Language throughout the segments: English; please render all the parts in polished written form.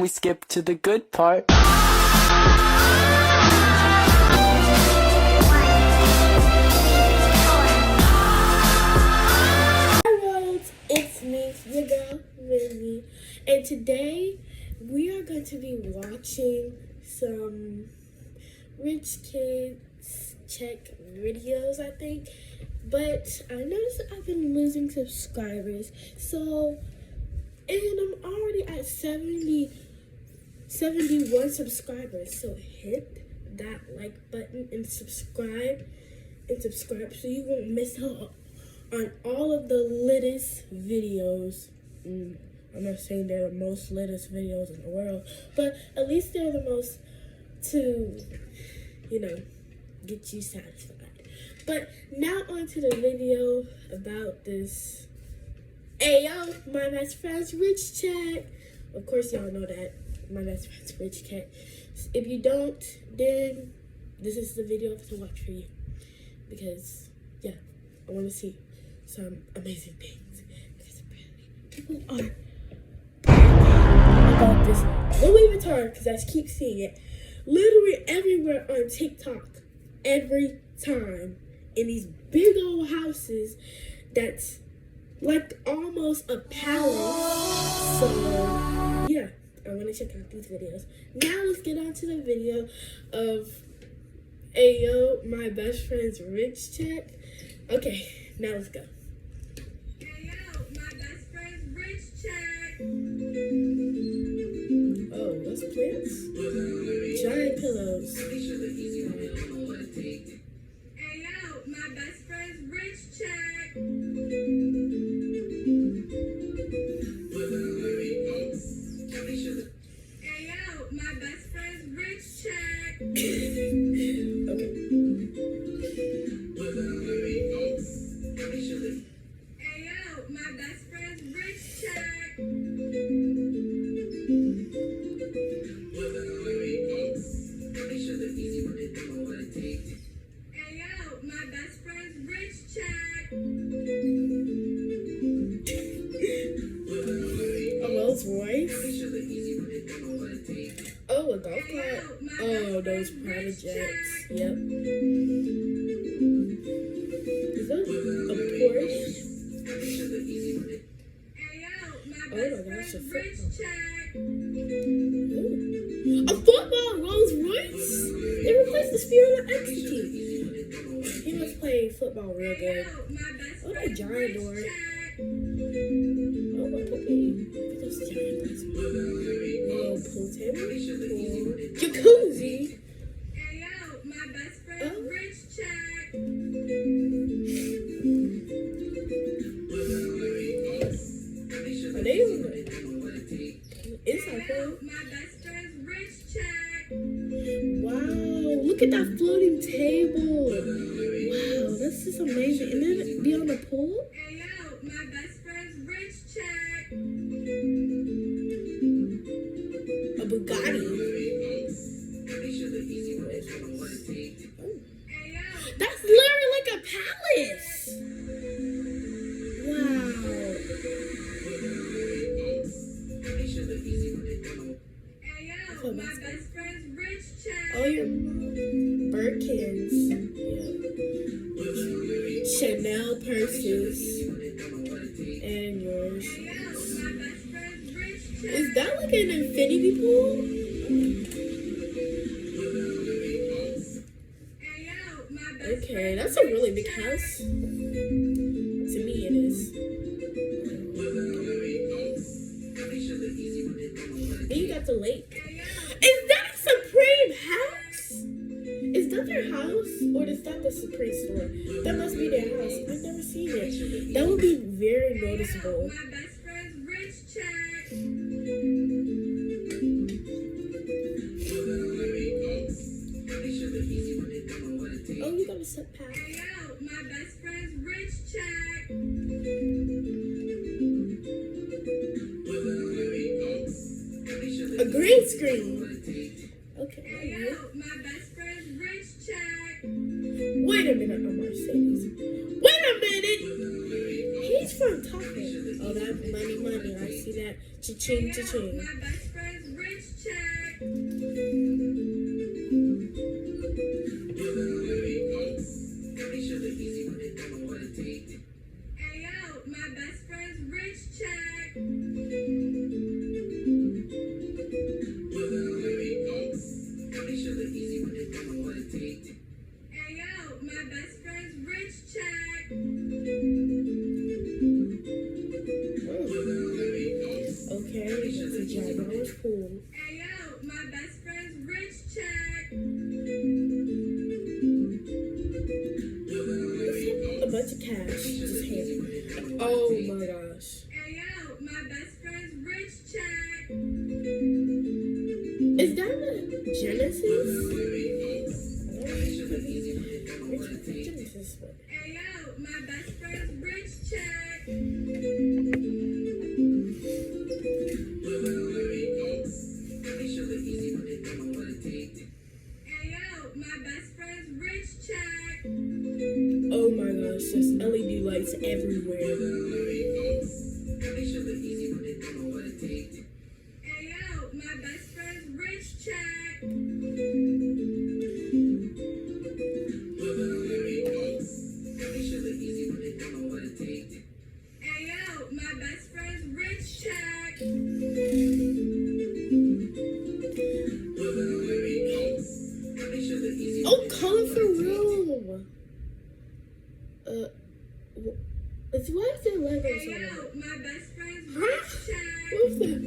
we skip to the good part. It's me, your girl, Lizzie, and today we are going to be watching some rich kids check videos, I think, but I noticed that I've been losing subscribers, and I'm already at 71 subscribers, so hit that like button and subscribe so you won't miss out on all of the littest videos. I'm not saying they're the most littest videos in the world, but at least they're the most to, get you satisfied. But now on to the video about this Ayo, my best friend's rich check. Of course y'all know that, my best friend's rich check. If you don't, then this is the video to watch for you. Because, yeah, I want to see some amazing things, because apparently people are about this Louis Vuitton, because I keep seeing it literally everywhere on TikTok every time, in these big old houses that's like almost a palace. So yeah, I want to check out these videos. Now let's get on to the video of Ayo, my best friend's rich check. Okay, now let's go. Oh, those plants? Giant pillows. Ayo, my best friend's rich check. Ayo, my best friend's rich check. Okay. Ayo, my best friend's rich check. Ayo, my best friend's rich check. A Rolls Royce? Oh, a golf cart. Oh, those private jets. Yep. Is that a Porsche? Ayo, my Oh best my gosh, a friend's rich football. check. Ooh. A football Rolls Royce? They replaced the Spirit of Ecstasy. He must play football real good. Ayo, my best Oh, that friend's giant rich door. check. Oh, my puppy. Look at those giant doors. Little pool table. Pool. Jacuzzi. Ayo, my best friend's Oh. rich check. Are they even inside pool? My best friend's rich check. Wow, look at that floating table. Wow, this is amazing. And then it be on the pool? Ayo, my best friend's rich check. A Bugatti. Ayo, That's literally like a palace. Wow. ayo, Oh, my that's best friend's rich check. Oh, your Birkins. Yeah. Chanel purses. And yours. Ayo, my best friend's rich check. Is that like an infinity pool? Ayo, my best Okay, friend's that's a really big house. To me, it is. And you got the lake. Is that a Supreme house? Is that their house? Or is that the Supreme store? That must be their house. I've never seen it. That would be very noticeable. My best friend's rich check. Oh, you got a set pack. Ayo, my best friend's rich check. A green screen. Okay. Ayo, my best friend's rich check. Wait a minute, a Mercedes. Wait a minute! He's from Taco. Oh, that's money. I see that. Cha-ching, cha-ching. My best friend's rich Oh my gosh. Hey yo, my best friend's rich check. Is that a Genesis? Genesis. Hey yo, my best friend's rich check. Hey yo, my best friend's rich check. Oh my gosh, there's LED lights everywhere. Hey yo, my best friend's rich check. Hey yo, my best friend's rich check. Oh, colorful room. It's why is there Legos Hey on yo, it? my best friend's Huh? rich check. What's that?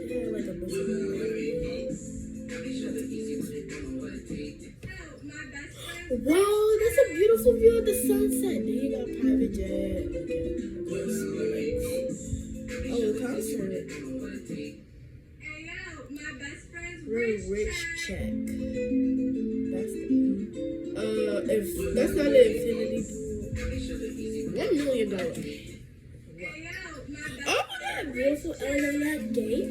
Yeah, like a Yo, my best friend's Wow, that's a beautiful view of the sunset. Then you got private jet. Okay, of course. Oh, concert. Hey yo, my best friend's Real rich check. check. That's if that's not an infinity pool, $1 million. Hey yo, my best Oh, that beautiful that gate.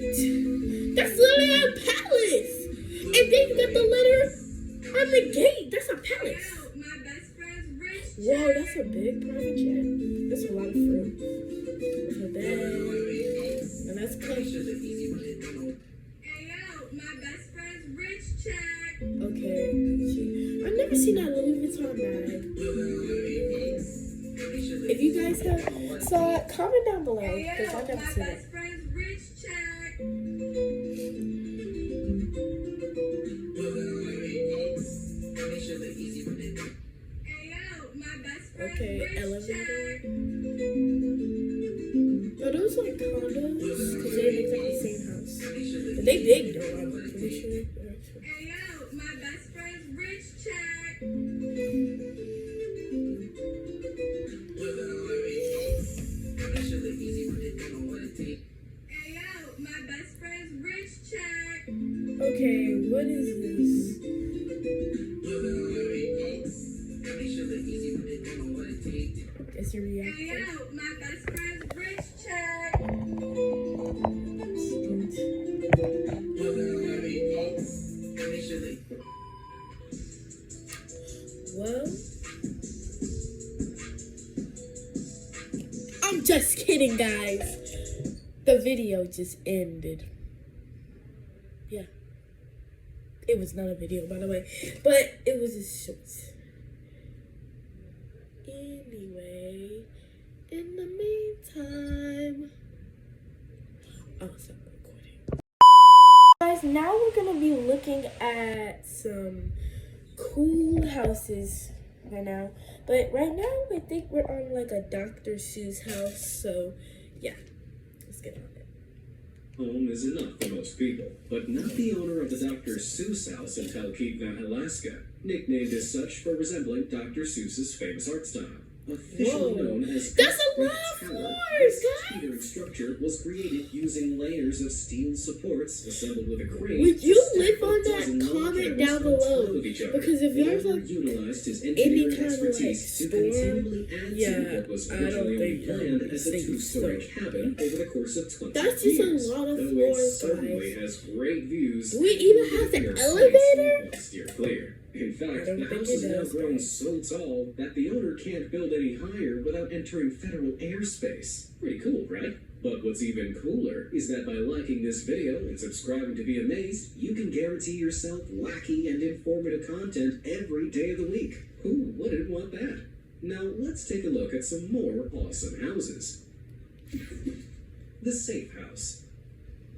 That's literally a palace. And then you got the letter on the gate. That's a Hey palace. yo, my best friend's rich Whoa, check. that's a big private jet. That's a lot of fruit. With a bag. And that's close. Hey yo, my best friend's rich check. Okay. I've never seen that Louis Vuitton bag. If you guys have saw it, comment down below Hey because yo, I've never my seen it. best friend's rich check. Hey yo, my best friend's Okay, rich elevator. check. Are those like condos? Because they look like the same house. But they big though, I'm pretty sure. Hey yo, my best friend's rich check. Hey yo, my best friend's rich check. Okay, what is this? Is your Hey reaction? yo, my best friend's rich check. Well, I'm just kidding, guys. The video just ended. Yeah. It was not a video, by the way, but it was a short. Anyway, in the meantime, I'll stop recording. Guys, now we're gonna be looking at some cool houses right now. But right now, I think we're on like a Dr. Seuss house. So, yeah, let's get on it. Home is enough for most people, but not the owner of the Dr. Seuss house in Talkeetna, Alaska, nicknamed as such for resembling Dr. Seuss's famous art style. Officially Whoa. known as That's a Great lot of Tower, floors, this guys! teetering structure was created using layers of steel supports assembled with a crane. Would you to stack live on a dozen that? log Comment cabins down on below. top of each other. Because if The there's owner like utilized his any engineering kind of like expertise to storm, continually add to yeah, what was I don't originally think planned as a think two-story so. cabin over the course of 20 That's just a years. lot of Though it floors, certainly guys. has great views. Do we even have the Your elevator? space must steer clear. In fact, don't the think house it is now does, grown guys. so tall that the owner can't build any higher without entering federal airspace. Pretty cool, right? But what's even cooler is that by liking this video and subscribing to be amazed, you can guarantee yourself wacky and informative content every day of the week. Who wouldn't want that? Now let's take a look at some more awesome houses. The Safe House.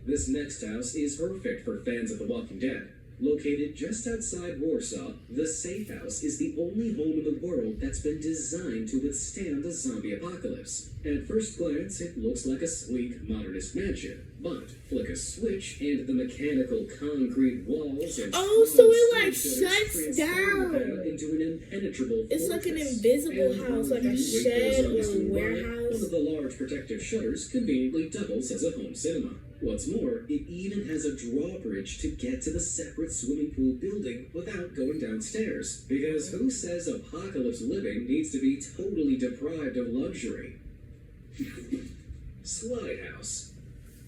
This next house is perfect for fans of The Walking Dead. Located just outside Warsaw, the Safe House is the only home in the world that's been designed to withstand the zombie apocalypse. At first glance, it looks like a sleek, modernist mansion, But flick a switch and the mechanical concrete walls and Oh, strong so it, like, steel shuts shutters transform down. them into an impenetrable It's like an fortress. invisible And house, while like a you wait shed for the zombies or a to arrive, warehouse. one of the large protective shutters conveniently doubles as a home cinema. What's more, it even has a drawbridge to get to the separate swimming pool building without going downstairs. Because who says apocalypse living needs to be totally deprived of luxury? Slide house.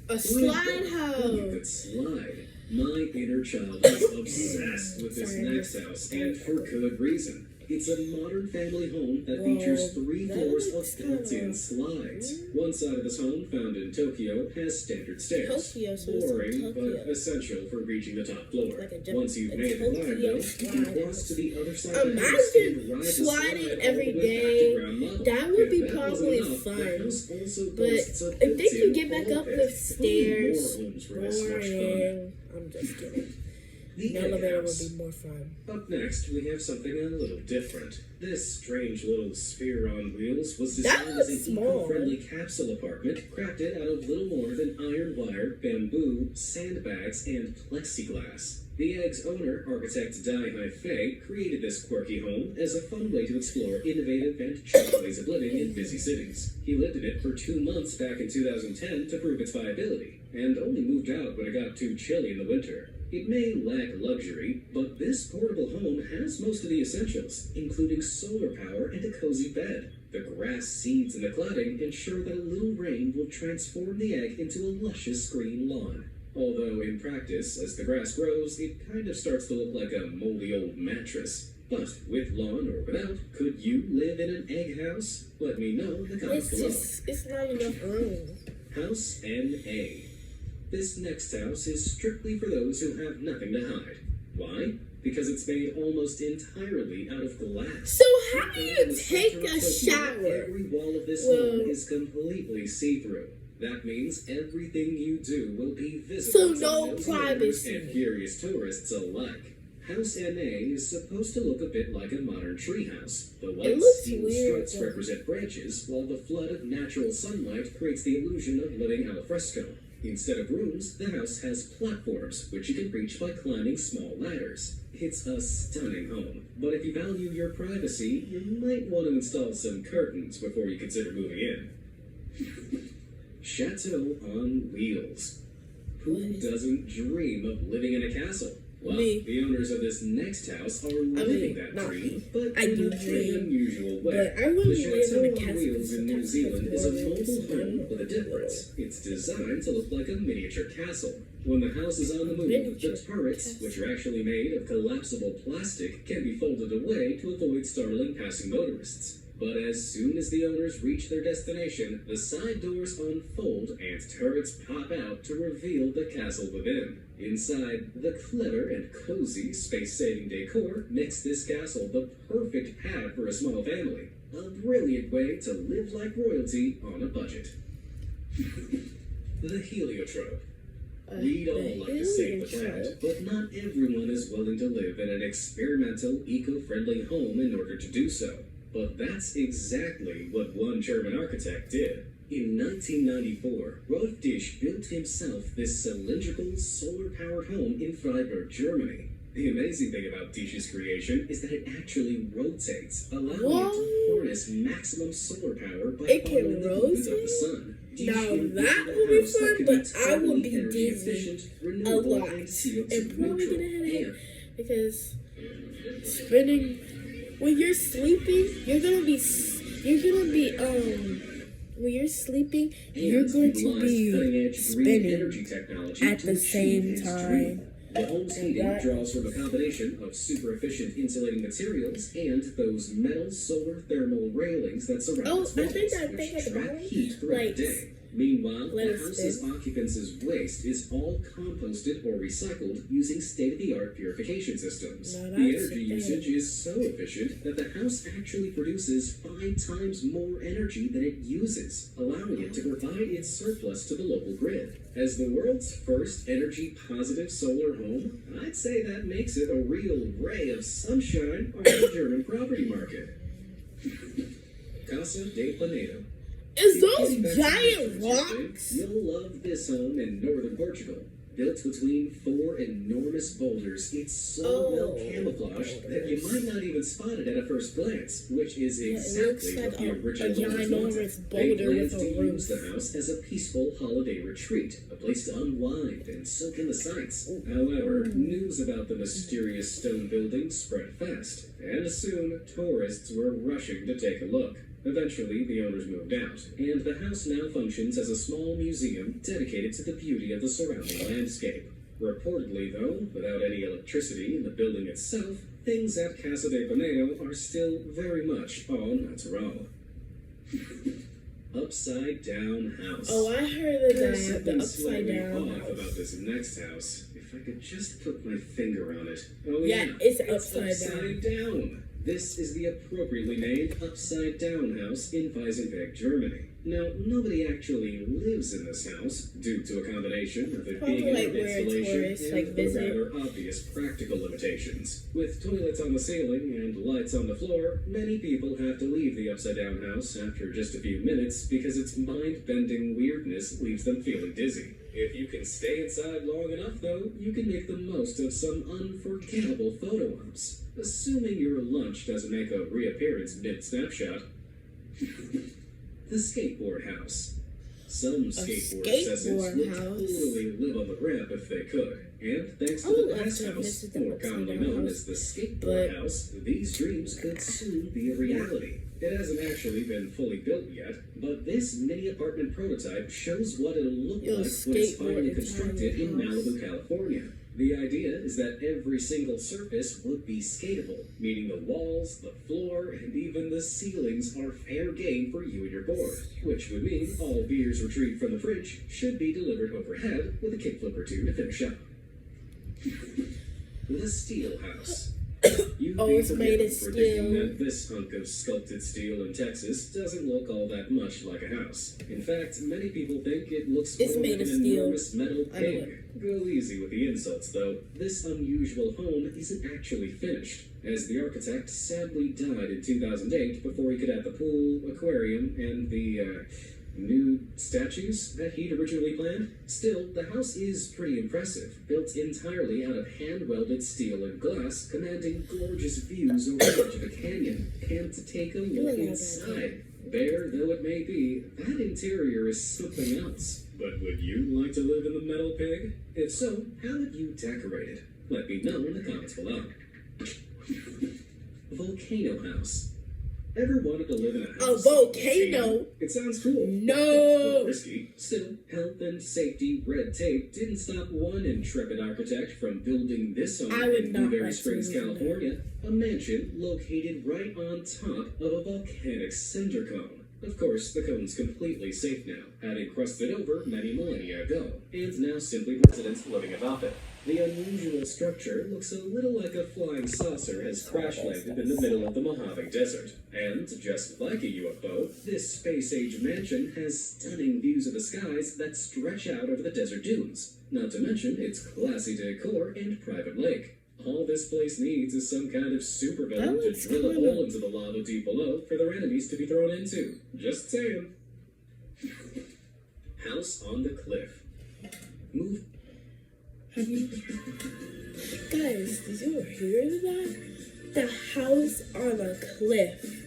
A slide You house. could slide. My inner child is obsessed with this next house, and for good reason. It's a modern family home that features 3 that floors looks of built-in kinda- slides. One side of this home, found in Tokyo, has standard stairs. Tokyo, so it's Boring, Tokyo. but essential for reaching the top floor. Like a Once you've a made the climb, Tokyo though, you can slide cross to the other side house. of the house and Imagine ride the sliding slide all every the way back to day. ground level. That would If be that wasn't probably enough, the fun. house also But boasts a if they built-in could get back up ball with pit. stairs, More homes were this much fun. boring. I'm just kidding. The The egg elevator would house. be more fun. Up next, we have something a little different. This strange little sphere on wheels was That designed looks as an small. eco-friendly capsule apartment crafted out of little more than iron wire, bamboo, sandbags, and plexiglass. The egg's owner, architect Dai Haifei, created this quirky home as a fun way to explore innovative and cheap ways of living in busy cities. He lived in it for 2 months back in 2010 to prove its viability, and only moved out when it got too chilly in the winter. It may lack luxury, but this portable home has most of the essentials, including solar power and a cozy bed. The grass seeds and the cladding ensure that a little rain will transform the egg into a luscious green lawn. Although in practice, as the grass grows, it kind of starts to look like a moldy old mattress. But with lawn or without, could you live in an egg house? Let me know in the comments below. It's not enough room. House NA. This next house is strictly for those who have nothing to hide. Why? Because it's made almost entirely out of glass. So how do In you the take center of a Tokyo, shower? Every wall of this Well- home is completely see-through. That means everything you do will be visible So to no nosy privacy. neighbors and curious tourists alike. House NA is supposed to look a bit like a modern treehouse. The white looks steel weird, struts though. represent branches, while the flood of natural sunlight creates the illusion of living al fresco. Instead of rooms, the house has platforms, which you can reach by climbing small ladders. It's a stunning home, but if you value your privacy, you might want to install some curtains before you consider moving in. Chateau on wheels. Who doesn't dream of living in a castle? Well, Me. the owners of this next house are living that not dream, me. but I in do a very dream, unusual way. but I wouldn't The live Chateau in a on castle Wheels in New because Zealand is a it's mobile more home with a difference. It's designed to look like a miniature castle. When the house is on the move, Miniature the turrets, castle. which are actually made of collapsible plastic, can be folded away to avoid startling passing motorists. But as soon as the owners reach their destination, the side doors unfold and turrets pop out to reveal the castle within. Inside, the clever and cozy space-saving decor makes this castle the perfect pad for a small family. A brilliant way to live like royalty on a budget. The heliotrope. We'd all like to save the planet, but not everyone is willing to live in an experimental, eco-friendly home in order to do so. But that's exactly what one German architect did. In 1994, Rolf Disch built himself this cylindrical, solar-powered home in Freiburg, Germany. The amazing thing about Disch's creation is that it actually rotates, allowing it to harness maximum solar power by It can following the movement of the rotate? sun. Now Disch that envisioned a would be house that fun, could but I would totally be energy dizzy efficient, a renewable, lot, and CO2 and probably neutral. gonna have a headache And because spinning when you're sleeping, when you're sleeping, you're going to be cutting-edge green spinning energy technology at to the achieve same its time. dream. The home's And heating that- draws from a combination of super efficient insulating materials and those metal solar thermal railings that surround Oh, its I walls, think that which thing at the trap bottom, heat throughout like, the day. Meanwhile, let the it house's spin. occupants' waste is all composted or recycled using state-of-the-art purification systems. Now The that's energy the thing. usage is so efficient that the house actually produces 5 times more energy than it uses, allowing it to provide its surplus to the local grid. As the world's first energy-positive solar home, I'd say that makes it a real ray of sunshine on the German property market. Casa de Pinedo. Is Getting those back to giant the first thing, rocks? You'll love this home in northern Portugal. Built between 4 enormous boulders, it's so well camouflaged that you might not even spot it at a first glance, which is It exactly looks what like the a original owners ginormous wanted. boulder They planned with to a use roof. the house as a peaceful holiday retreat, a place to unwind and soak in the sights. However, news about the mysterious stone building spread fast, and soon tourists were rushing to take a look. Eventually, the owners moved out, and the house now functions as a small museum dedicated to the beauty of the surrounding landscape. Reportedly, though, without any electricity in the building itself, things at Casa de Paneo are still very much au natural. Upside down house. Oh, I heard of There's that. The something upside slightly down off house. about this next house. If I could just put my finger on it. Oh Yeah, it's upside down. This is the appropriately named Upside Down House in Weisenberg, Germany. Now, nobody actually lives in this house due to a combination of it Probably being like an where installation tourists, and like, the visit. rather obvious practical limitations. With toilets on the ceiling and lights on the floor, many people have to leave the Upside Down House after just a few minutes because its mind-bending weirdness leaves them feeling dizzy. If you can stay inside long enough, though, you can make the most of some unforgettable photo ops. Assuming your lunch doesn't make a reappearance mid-snapshot. The Skateboard House. Some skateboard obsessives skateboard would house. totally live on the ramp if they could. And thanks to I would the love Pass to House, visit the more Upside commonly Down known House, as the Skateboard but- House, these dreams could soon be a reality. It hasn't actually been fully built yet, but this mini apartment prototype shows what it'll look You'll like when it's skateboard finally inside constructed your in house. Malibu, California. The idea is that every single surface would be skatable, meaning the walls, the floor, and even the ceilings are fair game for you and your board, which would mean all beers retrieved from the fridge should be delivered overhead with a kickflip or two to finish up. The Steel House. You'd Oh, be it's made forgiven of for thinking steel. that this hunk of sculpted steel in Texas doesn't look all that much like a house. In fact, many people think it looks It's more made like of an steel. enormous metal I know pig. Go easy with the insults, though. This unusual home isn't actually finished, as the architect sadly died in 2008 before he could add the pool, aquarium, and the, nude statues that he'd originally planned. Still, the house is pretty impressive, built entirely out of hand-welded steel and glass, commanding gorgeous views over the edge of a canyon. And to take a look inside, bare though it may be, that interior is something else. But would you like to live in the metal pig? If so, how would you decorate it? Let me know in the comments below. Volcano House. Ever wanted to live in a house? A volcano? It sounds cool. No. Risky. Still, health and safety red tape didn't stop one intrepid architect from building this home I would in not Newberry like to Springs, live in there. California, a mansion located right on top of a volcanic cinder cone. Of course, the cone's completely safe now, having crusted over many millennia ago, and now simply residents living atop it. The unusual structure looks a little like a flying saucer has crash-landed in the middle of the Mojave Desert. And, just like a UFO, this space-age mansion has stunning views of the skies that stretch out over the desert dunes. Not to mention its classy decor and private lake. All this place needs is some kind of supervillain That to looks drill a kinda- hole into the lava deep below for their enemies to be thrown into. Just saying. House on the Cliff. Move. Guys, did you hear that? The house on a cliff.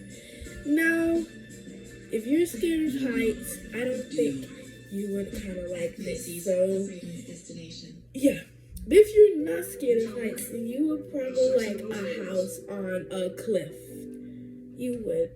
Now, if you're scared of heights, I don't think you would kind of like this. So, yeah. But if you're not scared of heights, then you would probably like a house on a cliff. You would.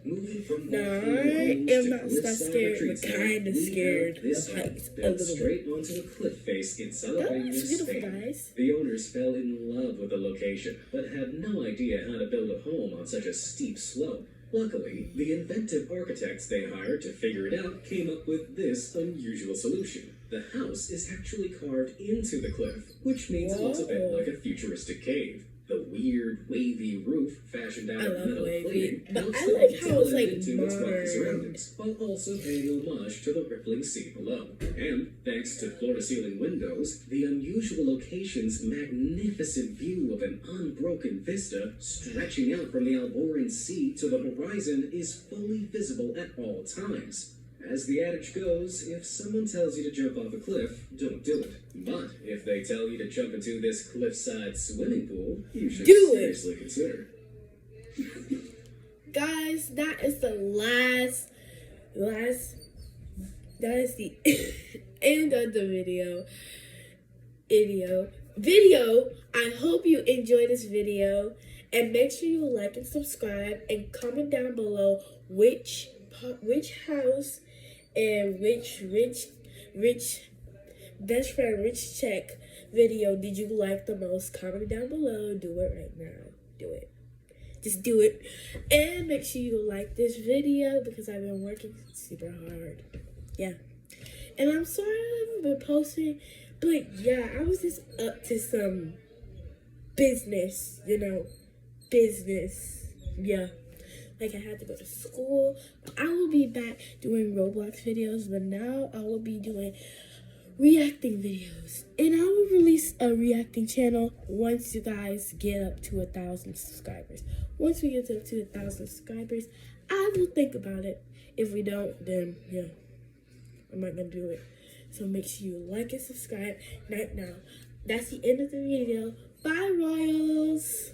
Moving from No, volcano I homes am to not cliffside scared, retreats but now, kinda we scared have this of home heights a built little straight onto a cliff face in That celebrating looks this beautiful, Spain. guys. The owners fell in love with the location, but had no idea how to build a home on such a steep slope. Luckily, the inventive architects they hired to figure it out came up with this unusual solution. The house is actually carved into the cliff, which means it looks a bit Whoa. like a futuristic cave. The weird, wavy roof fashioned out I of love metal wavy, plating but helps I the like boat how to it's, blend like, into its rocky modern. surroundings, while also paying homage to the rippling sea below. And thanks to floor-to-ceiling windows, the unusual location's magnificent view of an unbroken vista stretching out from the Alboran Sea to the horizon is fully visible at all times. As the adage goes, if someone tells you to jump off a cliff, don't do it. But if they tell you to jump into this cliffside swimming pool, you should Do it. seriously consider. Guys, that is the that is the end of the video. I hope you enjoyed this video, and make sure you like and subscribe and comment down below which house and which rich best friend rich check video did you like the most. Comment down below. Do it right now. Do it. Just do it. And make sure you like this video because I've been working super hard. Yeah. And I'm sorry I haven't been posting, but yeah, I was just up to some business, business. Yeah. Like I had to go to school. I will be back doing Roblox videos, but now I will be doing reacting videos. And I will release a reacting channel once you guys get up to 1,000 subscribers. Once we get up to 1,000 subscribers, I will think about it. If we don't, then yeah, I'm not gonna do it. So make sure you like and subscribe right now. That's the end of the video. Bye, Royals.